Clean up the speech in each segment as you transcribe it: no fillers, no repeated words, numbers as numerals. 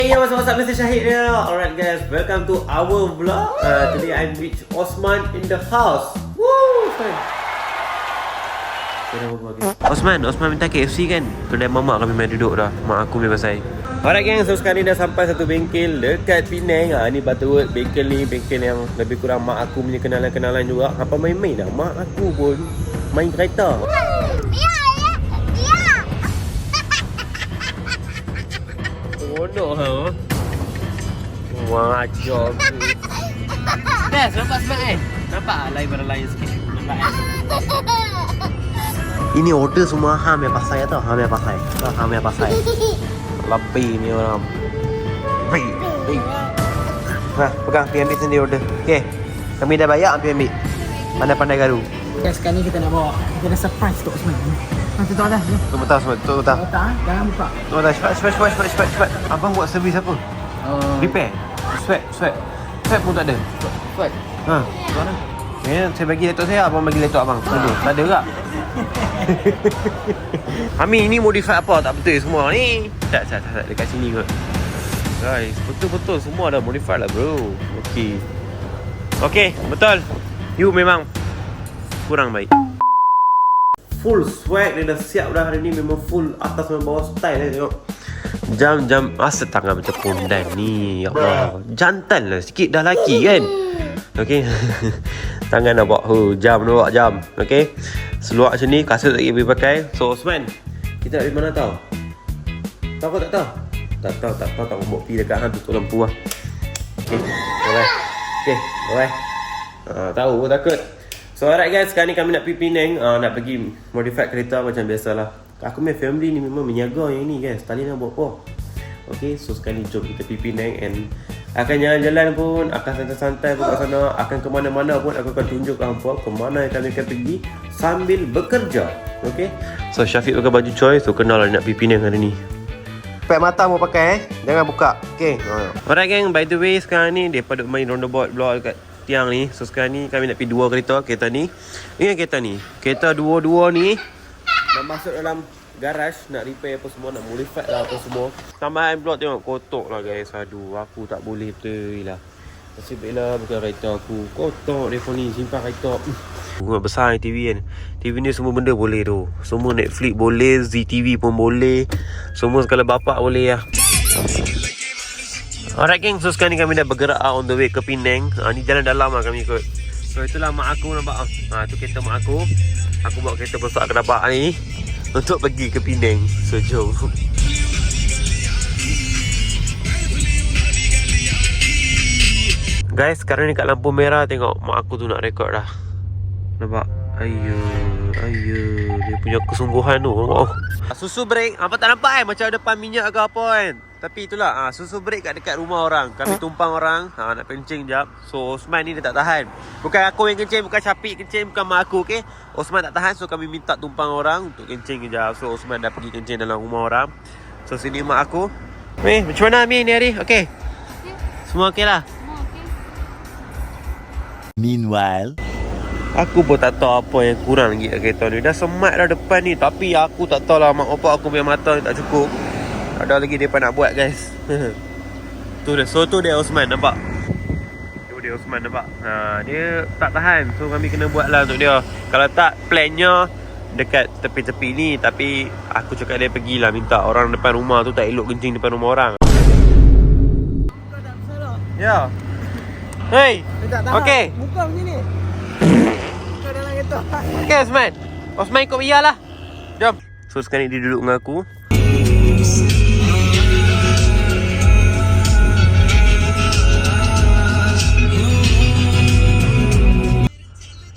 Hey, what's up, Mr. Shahid here. Alright guys, welcome to our vlog. Today I'm with Osman in the house. Woo! Osman minta KFC kan? Kedai mamak kami main duduk dah. Mak aku main pasal. Alright gang, so sekarang ni dah sampai satu bengkel dekat Penang. Ni Butterworth, bengkel ni bengkel yang lebih kurang mak aku punya kenalan-kenalan juga. Apa main-main dah, mak aku pun main kereta. Bodoh ha. Wah, job. Best, nampak smart kan? Nampak lain pada lain sikit. Nampak kan? Ini order semua Ham yang pasai tau. Ham yang pasai. Ham yang pasai. Lebih ni orang. Lebih. Ha, pegang pergi ambil sendiri order. Okey. Kami dah bayar, ambil. Pandai-pandai garu. Guys, sekarang ni kita nak bawa. Kita ada surprise untuk Osman. Tutup dah. Tutup tak semua? Tutup tak? Jangan buka. Tutup tak? Cepat. Abang buat servis apa? Repair? Swap pun tak ada? Swap? Ha. Mana? Saya bagi laptop saya, abang bagi laptop abang. Tak ada tak? Ami, ini modify apa? Tak betul semua ni. Tak, dekat sini kot. Guys, betul-betul semua dah modify lah bro. Okey, betul. You memang kurang baik. Full swag, dia dah siap dah hari ni. Memang full atas dan bawah style dia tengok. Jam asal tangan macam pondan ni. Ya Allah, jantan lah sikit dah laki kan. Okey. Tangan nak bawa jam. Okey. Seluar macam ni, kasut tak boleh pakai. So Osman, kita nak pergi mana tahu? Tahu kau tak tahu? Tak tahu tak bawa pergi dekat hang tutup lampu lah. Okey, bye. Tahu pun takut. So alright guys, sekarang ni kami nak pergi Penang. Nak pergi modify kereta macam biasalah. Aku punya family ni memang menyaga yang ni guys. Tali nak buat apa. Okay, so sekarang ni jom kita pergi Penang. And akan jalan-jalan pun, akan santai-santai pun kat sana. Akan ke mana-mana pun aku akan tunjuk ke hampa ke mana yang kami akan pergi sambil bekerja. Okay. So Syafiq pakai baju coy. So kenal lah nak pergi Penang hari ni. Pakai mata mau pakai jangan buka. Okay. Alright gang, by the way sekarang ni daripada main roundabout blok dekat tiang ni. So sekarang ni kami nak pergi dua kereta ni. Ini kereta ni. Kereta dua-dua ni nak masuk dalam garaj, nak repair apa semua, nak modify lah apa semua. Tambahan blok tengok kotor lah guys. Aduh, aku tak boleh betul lah. Nasib baiklah bukan kereta aku. Kotor telefon ni, simpan kereta. Rumah besar ni TV kan. TV ni semua benda boleh tu. Semua Netflix boleh, ZTV pun boleh. Semua sekala bapak boleh lah. Alright geng, so sekarang ni kami dah bergerak on the way ke Penang. Ni jalan dalam lah kami ikut. So itulah mak aku nampak. Tu kereta mak aku. Aku bawa kereta besar ke dabak ni untuk pergi ke Penang. So jom. Guys, sekarang ni kat lampu merah. Tengok mak aku tu nak rekod dah. Nampak? Ayo. Dia punya kesungguhan tu. Susu break. Apa tak nampak kan? Macam depan minyak ke apa kan? Tapi itulah, susu break kat dekat rumah orang. Kami tumpang orang, nak kencing jap. So Osman ni dia tak tahan. Bukan aku yang kencing, bukan Syafiq kencing, bukan mak aku, okey. Osman tak tahan, so kami minta tumpang orang untuk kencing kejap. So Osman dah pergi kencing dalam rumah orang. So sini mak aku. Macam mana Ami ni hari? Okey? Semua okey lah? Meanwhile, aku pun tak tahu apa yang kurang lagi kat kereta ni. Dah semat dah depan ni. Tapi aku tak tahu lah, mak bapak aku punya mata ni tak cukup. Ada lagi dia nak buat guys. Tu dia. So tu dia Osman, nampak? Tu dia Osman, nampak? Dia tak tahan. So kami kena buat lah untuk dia. Kalau tak, plannya dekat tepi-tepi ni. Tapi aku cakap dia pergilah minta orang depan rumah tu tak elok kencing depan rumah orang. Ya. Hey. Okay. Buka macam ni. Buka dalam kereta. Okay Osman. Osman ikut Bia lah. Jom. So sekarang ni dia duduk dengan aku.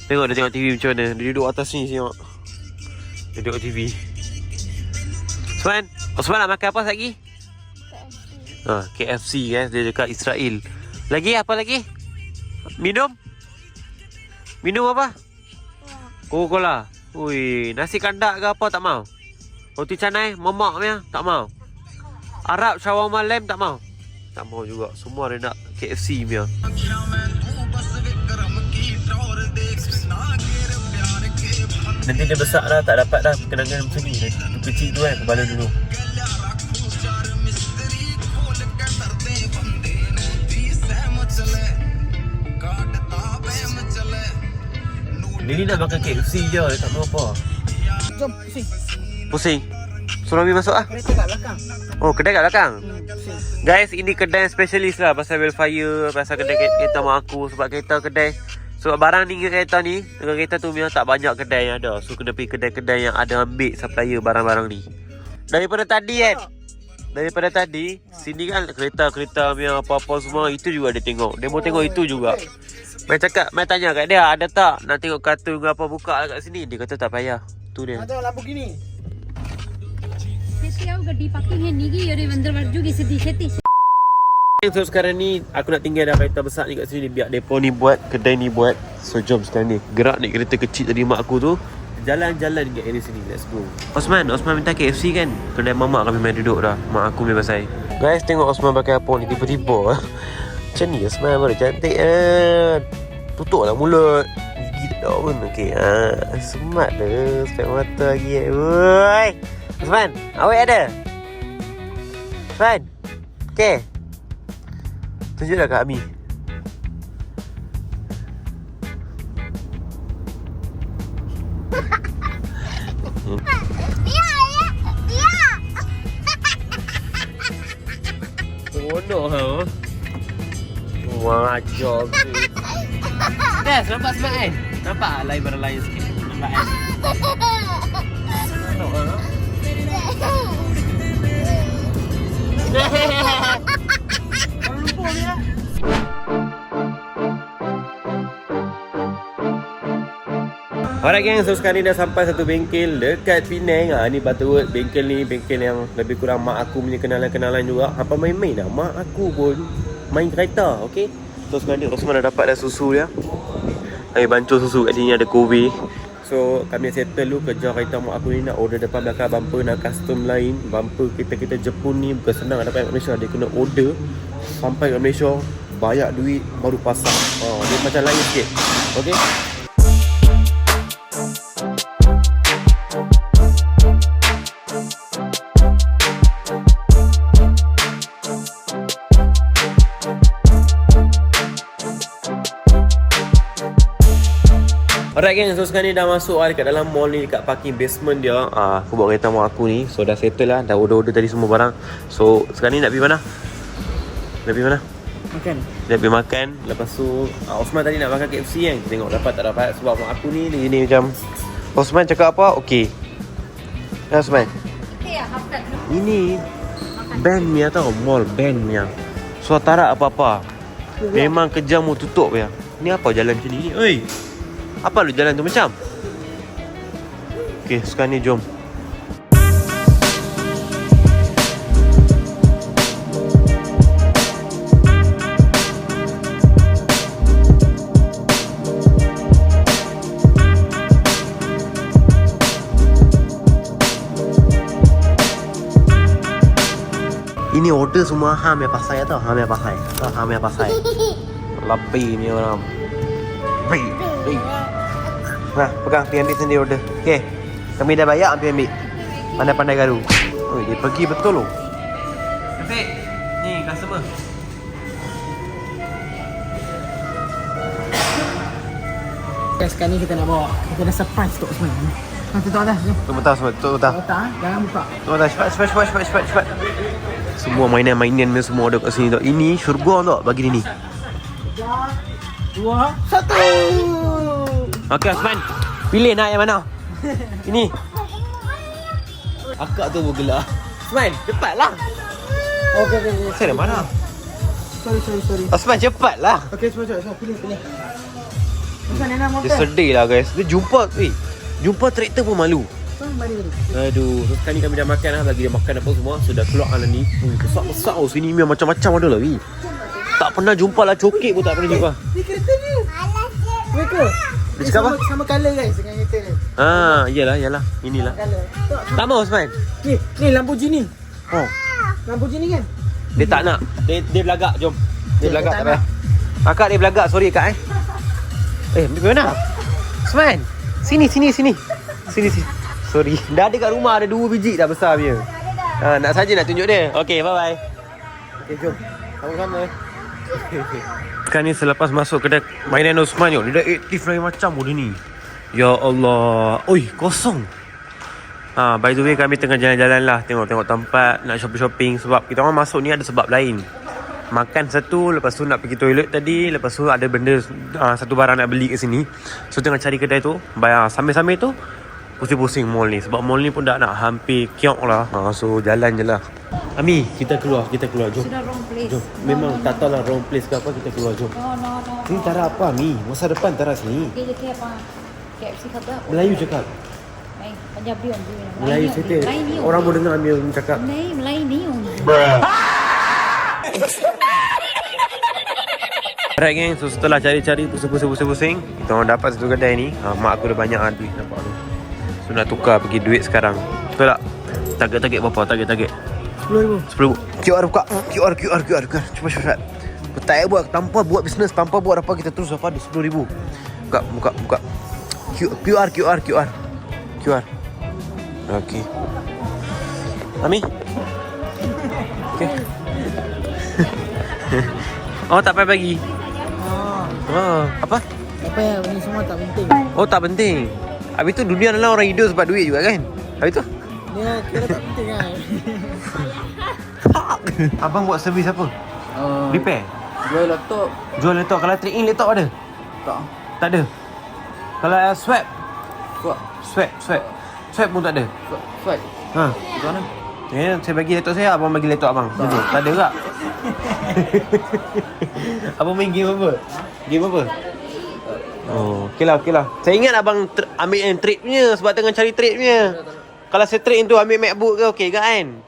Tengok dia tengok TV macam mana. Dia duduk atas ni tengok. Dia tengok TV. Osman nak makan apa lagi? KFC guys. Dia dekat Israel. Lagi apa lagi? Minum apa? Coca-Cola. Ui, nasi kandak ke apa tak mau? Roti canai, mamak punya tak mau. Arab shawarma lem tak mau. Tak mau juga. Semua dia nak KFC punya. Nanti dia besar dah, tak dapat dah kenangan macam ni. Kecil tu kan, kepala dulu. Dia ni nak makan KFC je, dia tak mau apa. Jom, pusing. Pusing. Suruh Ami masuk ah. Kereta kat belakang. Oh, kedai kat belakang. Pusing. Guys, ini kedai specialist lah pasal wildfire, pasal kedai kereta mak aku. Sebab kereta kedai, sebab barang ni kereta ni, dengan kereta tu memang tak banyak kedai yang ada. So kena pergi kedai-kedai yang ada ambil supplier barang-barang ni. Daripada tadi kan, daripada tadi, sini kan kereta-kereta yang apa-apa semua, itu juga dia tengok. Dia mau tengok itu juga. Main cakap, main tanya kat dia, ada tak nak tengok kartun ke apa buka kat sini? Dia kata tak payah. Tu dia. Macam Lamborghini. छेती आओ गड्डी पार्किंग है नीगी और अंदर बढ़ जूगी सीधी छेती. So sekarang ni aku nak tinggal dah kereta besar ni kat sini biar depo ni buat, kedai ni buat. So jom sekarang ni gerak naik kereta kecil tadi mak aku tu, jalan-jalan kat area sini. Let's go. Osman minta KFC kan? Kedai mamak kami main duduk dah. Mak aku main pasal. Guys, tengok Osman pakai apa ni tiba-tiba. Macam ni Osman baru cantik kan. Tutuplah mulut. Gigi tak pun. Okey. Smart dah. Spek mata lagi. Woi. Osman, awak ada? Osman. Okey. Tunjuklah kat Ami. Bodoh ha. Wah, job. Yes, nampak smart kan? Nampak lain barang lain sikit. Nampak kan? Bodoh ha. Kalau lupa ni lah. Alright gang, so sekarang ni dah sampai satu bengkel dekat Penang. Ni Butterworth. Bengkel ni bengkel yang lebih kurang mak aku punya kenalan-kenalan juga. Apa main-main dah, mak aku pun main kereta, okay? So sekarang ni Osman dah dapat dah susu dia. Kami bancuh susu kat sini, ada Kobe. So kami settle dulu kerja kereta mak aku ni. Nak order depan belakang bumper, nak custom lain. Bumper kita Jepun ni bukan senang nak dapat kat Malaysia. Dia kena order sampai kat Malaysia, bayar duit baru pasang. Dia macam lain sikit, okay? Alright gang, so sekarang ni dah masuk dekat dalam mall ni, dekat parking basement dia. Aku bawa kereta mak aku ni. So dah settle lah, dah order tadi semua barang. So sekarang ni nak pergi mana? Nak pergi mana? Makan. Nak pergi makan. Lepas tu Osman tadi nak makan KFC kan. Tengok dapat tak dapat. Sebab mak aku ni dia macam, Osman cakap apa? Okey. Ya Osman, ini band ni tau, mall band ni. So tak ada apa-apa. Memang kerja mau tutup ya. Ni apa jalan macam ni? Oi, apa lu jalan tu macam? Okay, sekarang ni jom. Ini order semua Ham yang pasai tau. Ham yang pasai. Tau Ham yang pasai. Lebih ni orang. Lebih. Nah, pegang, pergi ambil sendiri order. Okay, kami dah bayar, ambil. Pandai-pandai garu. Oh, dia pergi betul loh. Afiq, ni customer. Okay, sekarang ni kita nak bawa. Kita ada surprise untuk Osman. Tutup atas. Jom. Tutup atas, tutup atas. Tutup atas. Jangan buka. Tutup atas, cepat. Semua mainan-mainan ni semua ada kat sini tau. Ini syurga tau bagi ni. 3, 2, 1. Okey Osman, pilih nak yang mana? Ini. Akak tu bergelar. Osman, cepatlah. Okay. Saya dah mana? Sorry. Osman, cepatlah. Okay, semua pilih. Osman, Nana motor. Dia sedih lah guys. Dia jumpa traktor pun malu. Mari. Aduh, so sekarang ni kami dah makan lah. Bagi dia makan apa semua. Sudah keluar lah ni. Besar-besar sini memang macam-macam ada lah. Tak pernah jumpa lah cokek pun tak pernah jumpa. Ni kereta ni. Mereka. Dia cakap apa? Sama colour guys dengan kereta ni. Iyalah. Inilah. Colour. Tak mau Osman. Ni Lamborghini. Oh. Lamborghini kan? Dia tak nak. Dia belagak, jom. Dia belagak tak tak payah. Akak dia belagak, sorry kak pergi mana? Osman, sini. Sorry. Dah ada kat rumah, ada 2 biji dah besar punya. Nak saja nak tunjuk dia. Okey, bye-bye. Okey, jom. Sama-sama. Kan ni selepas masuk kedai mainan Osman ni, dia dah aktif lain macam dia ni. Ya Allah. Oi, kosong. By the way, kami tengah jalan-jalan lah. Tengok-tengok tempat, nak shopping-shopping. Sebab kita orang masuk ni ada sebab lain. Makan satu, lepas tu nak pergi toilet tadi. Lepas tu ada benda, satu barang nak beli kat sini. So tengah cari kedai tu. Sambil-sambil tu pusing-pusing mall ni. Sebab mall ni pun dah nak hampir kiok lah. So jalan je lah. Ami, kita keluar, jom. Sudah wrong place. Jom. Memang tak tahu lah wrong place ke apa, kita keluar, jom. No. Sini Tara apa, Ami? Masa depan Tara sini. Dia je apa? KFC kata. Melayu cakap. Baik, Punjabi on. Melayu cerita. Orang boleh dengar Ami cakap. Melayu ni on. Alright geng, so setelah cari-cari pusing-pusing kita orang dapat satu kedai ni. Mak aku dah banyak duit, nampak tu. So nak tukar pergi duit sekarang. Betul tak? Target berapa? Target 10,000. QR buka. QR. Cepat. Tak buat tanpa buat bisnes, tanpa buat apa, kita terus dapat 10,000. Buka. QR. Okey. Ami? Okey. Oh, tak payah bagi. Apa? Apa ya, ini semua tak penting. Oh, tak penting. Habis tu dunia adalah orang hidup sebab duit juga kan? Habis tu? Dia kira tak penting kan. Abang buat servis apa? Repair? Jual laptop. Kalau trade in laptop ada? Tak ada. Kalau swap? Swap pun tak ada. Swipe. Macam mana? Saya bagi laptop saya, abang bagi laptop abang. Betul. Tak ada tak? Abang main game apa? Oh, okey lah. Saya ingat abang ambil yang trade punya sebab tengah cari trade punya. Kalau saya trade tu ambil MacBook ke okey ke kan?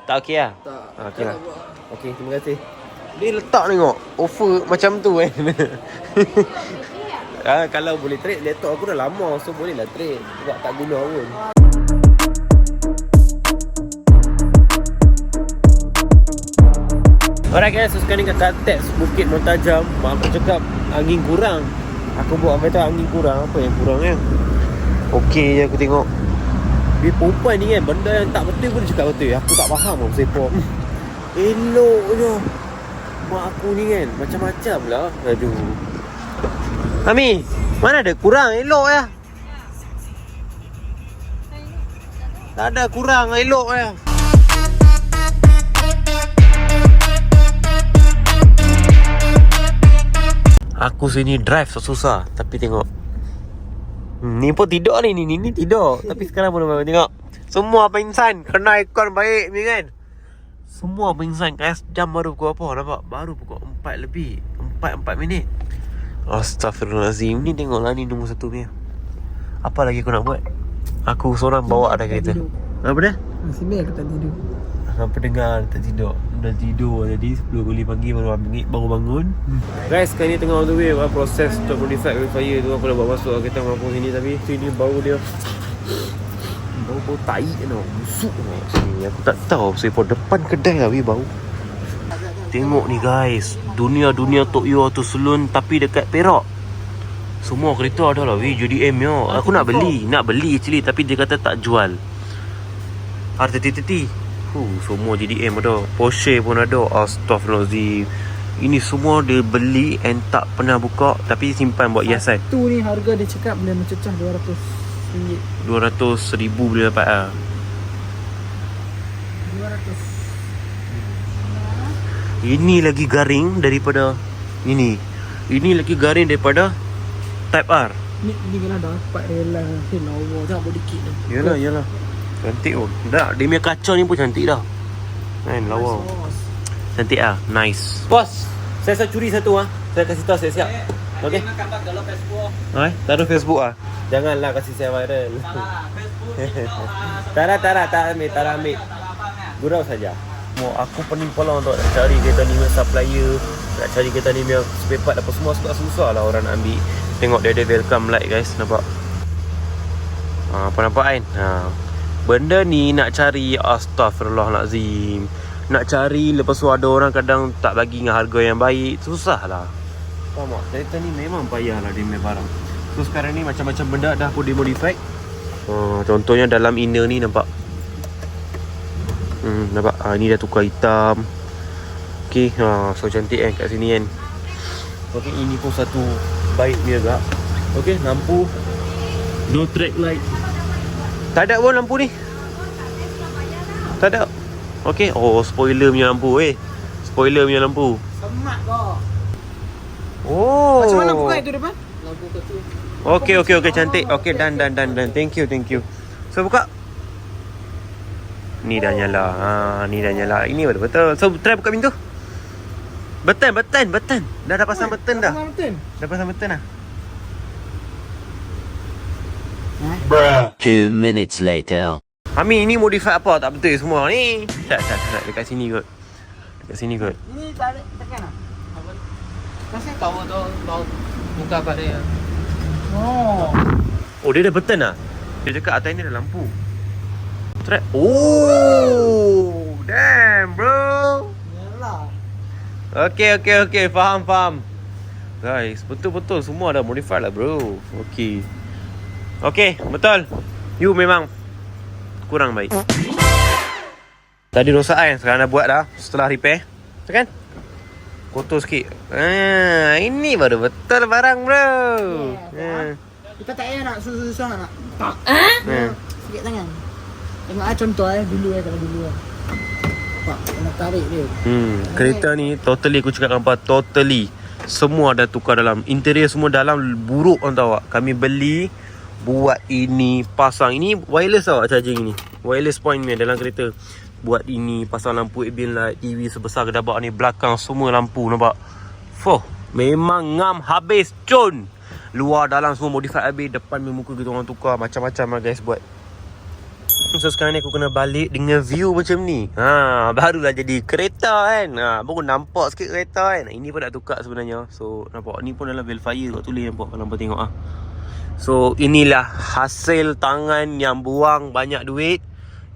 Tak okey lah? Tak. Okey lah. Okey, terima kasih. Dia letak tengok offer macam tu kan. Kalau boleh trade laptop aku dah lama, so boleh lah trade. Sebab tak guna pun. Alright guys, so sekarang ni kat Kaltex Bukit Montajam. Mak aku cakap angin kurang. Aku buat apa tu angin kurang? Apa yang kurang kan? Okey je aku tengok. Dia perempuan ni kan, benda yang tak betul pun dia cakap betul. Aku tak faham apa sepok. Elok je. Mak aku ni kan, macam-macam lah. Aduh. Ami, mana ada kurang? Elok ya. Tak ada kurang, elok ya. Aku sini drive susah. Tapi tengok, ni pun tidur ni tidur. Tapi sekarang pun tengok, semua pingsan. Kena aircon baik ni kan. Semua pingsan. Jam baru pukul apa? Nampak? Baru pukul 4 lebih. 4 minit. Astaghfirullahaladzim. Ni tengoklah, ni nombor 1 punya. Apa lagi aku nak buat? Aku seorang bawa dah kereta. Apa dah? Sini aku tak tidur. Pendengar tak tidur. Dah tidur tadi 10 pagi baru bangun. Guys, sekarang ni tengah on the way proses untuk modify fire tu. Aku dah bawa masuk kereta mampu sini. Tapi sini bau dia, bau tai tau. Busuk tau sini. Aku tak tahu sebab depan kedai lah bau. Tengok ni guys, dunia Tok Yo tu Sulun tapi dekat Perak. Semua kereta ada lah JDM yo. Aku nak beli actually, tapi dia kata tak jual. R30. Semua JDM ada. Porsche pun ada. Astaghfirullahaladzim. Ini semua dia beli and tak pernah buka, tapi simpan buat hiasan. Tu ni harga dia cakap boleh mencecah RM200. 200,000 boleh dapat lah. 200. Ini lagi garing daripada ini. Ini lagi garing daripada Type R. Ni kena dapat rela. Lawa jangan buat dikit ni. Yalah. Cantik pun. Dah, dia punya kaca ni pun cantik dah. Kan, lawa. Cantik lah. Nice. Bos, saya curi satu Saya kasih tahu siap-siap. Okey. Taruh Facebook Janganlah kasih saya viral. Tak ambil. Gurau saja. Aku pening kepala untuk nak cari kereta ni punya supplier, nak cari kereta ni punya spare part apa semua. Susah lah orang nak ambil. Tengok dia ada welcome light guys, nampak? Apa nampak kan? Benda ni nak cari, astaghfirullahalazim. Nak cari, lepas tu ada orang kadang tak bagi dengan harga yang baik. Susah lah. Faham tak? Kereta ni memang payah lah dia punya barang. So sekarang ni macam-macam benda dah pun dimodify. Contohnya dalam inner ni nampak. Nampak? Ni dah tukar hitam. Okay, so cantik kan kat sini kan. Okay, ini pun satu baik dia agak. Okay, lampu No track light. Tak ada pun lampu ni. Tak ada. Okay. Oh, spoiler punya lampu Spoiler punya lampu. Semak kau. Oh. Macam mana buka itu depan? Lampu kecil. Okay, cantik. Okay, done. Thank you. So, buka. Ni dah nyala. Ini betul. So, try buka pintu. Button. Dah pasang button dah. Dah pasang button dah. 2 minutes later. Ami, ini modify apa? Tak betul semua ni. Tak. Dekat sini kot. Ini tarik tekan ah. Kasih tahu tu buka pada dia. Oh, dia ada button lah. Dia cakap atas ni ada lampu. Try. Oh, damn bro. Yalah. Okay. Faham. Guys, betul semua dah modify lah bro. Okay, betul. You memang kurang baik. Tadi rosak kan, sekarang dah buat dah setelah repair. Betul kan? Kotor sikit. Ini baru betul barang bro. Kita tak payah nak susah-susah nak. Sikit tangan. Tengok contoh dulu kalau dulu. Nampak kena tarik dia. Kereta ni totally aku cakap apa? Totally. Semua dah tukar dalam. Interior semua dalam buruk orang tahu tak? Kami beli, buat ini, pasang. Ini wireless tau charging ni. Wireless point ni dalam kereta. Buat ini, pasang lampu ambient light, TV sebesar kedabak ni, belakang semua lampu nampak. Memang ngam habis cun. Luar dalam semua modify habis, depan muka kita orang tukar, macam-macam lah guys buat. So sekarang ni aku kena balik dengan view macam ni. Barulah jadi kereta kan. Baru nampak sikit kereta kan. Ini pun nak tukar sebenarnya. So nampak ni pun dalam Velfire kat tulis nampak kalau nampak tengok So inilah hasil tangan yang buang banyak duit.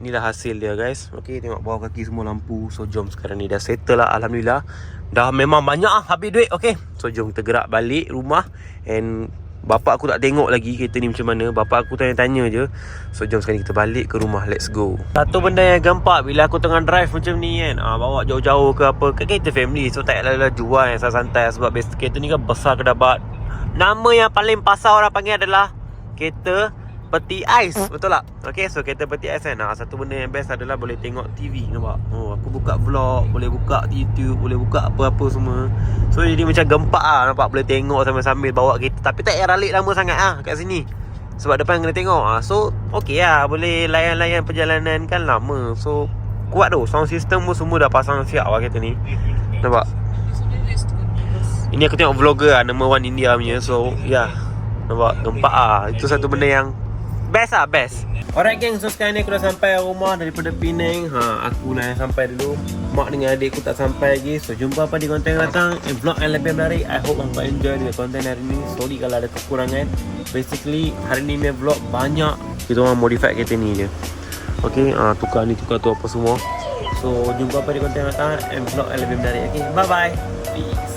Inilah hasil dia guys. Okay, tengok bawah kaki semua lampu. So jom sekarang ni dah settle lah, alhamdulillah. Dah memang banyak habis duit. Okay, so jom kita gerak balik rumah. And bapak aku tak tengok lagi kereta ni macam mana. Bapak aku tanya-tanya je. So jom sekarang kita balik ke rumah. Let's go. Satu benda yang gampang bila aku tengah drive macam ni kan, bawa jauh-jauh ke apa, ke kereta family. So tak payah jual yang santai-santai. Sebab kereta ni kan besar kedabat. Nama yang paling pasar orang panggil adalah kereta peti ais. Betul tak? Okay, so kereta peti ais kan. Satu benda yang best adalah boleh tengok TV. Nampak? Aku buka vlog, boleh buka YouTube, boleh buka apa-apa semua. So jadi macam gempak nampak? Boleh tengok sambil-sambil bawa kereta. Tapi tak payah ralik lama sangat kat sini. Sebab depan kena tengok. So okay lah, boleh layan-layan perjalanan kan lama. So kuat tu. Sound system pun semua dah pasang siap kereta ni. Nampak? Ini aku tengok vlogger number 1 India punya. So yeah, nampak? Gempak Itu satu benda yang best best. Alright gang, so sekarang ni aku dah sampai rumah daripada Penang. Aku nak sampai dulu. Mak dengan adik aku tak sampai lagi. So jumpa apa di konten datang, vlog yang lebih menarik. I hope hampa enjoy dengan konten hari ni. Sorry kalau ada kekurangan. Basically hari ni punya vlog banyak kita orang modify kereta ni je. Okay, tukar ni tukar tu apa semua. So jumpa apa di konten datang, vlog yang lebih menarik. Okay, bye bye. Peace.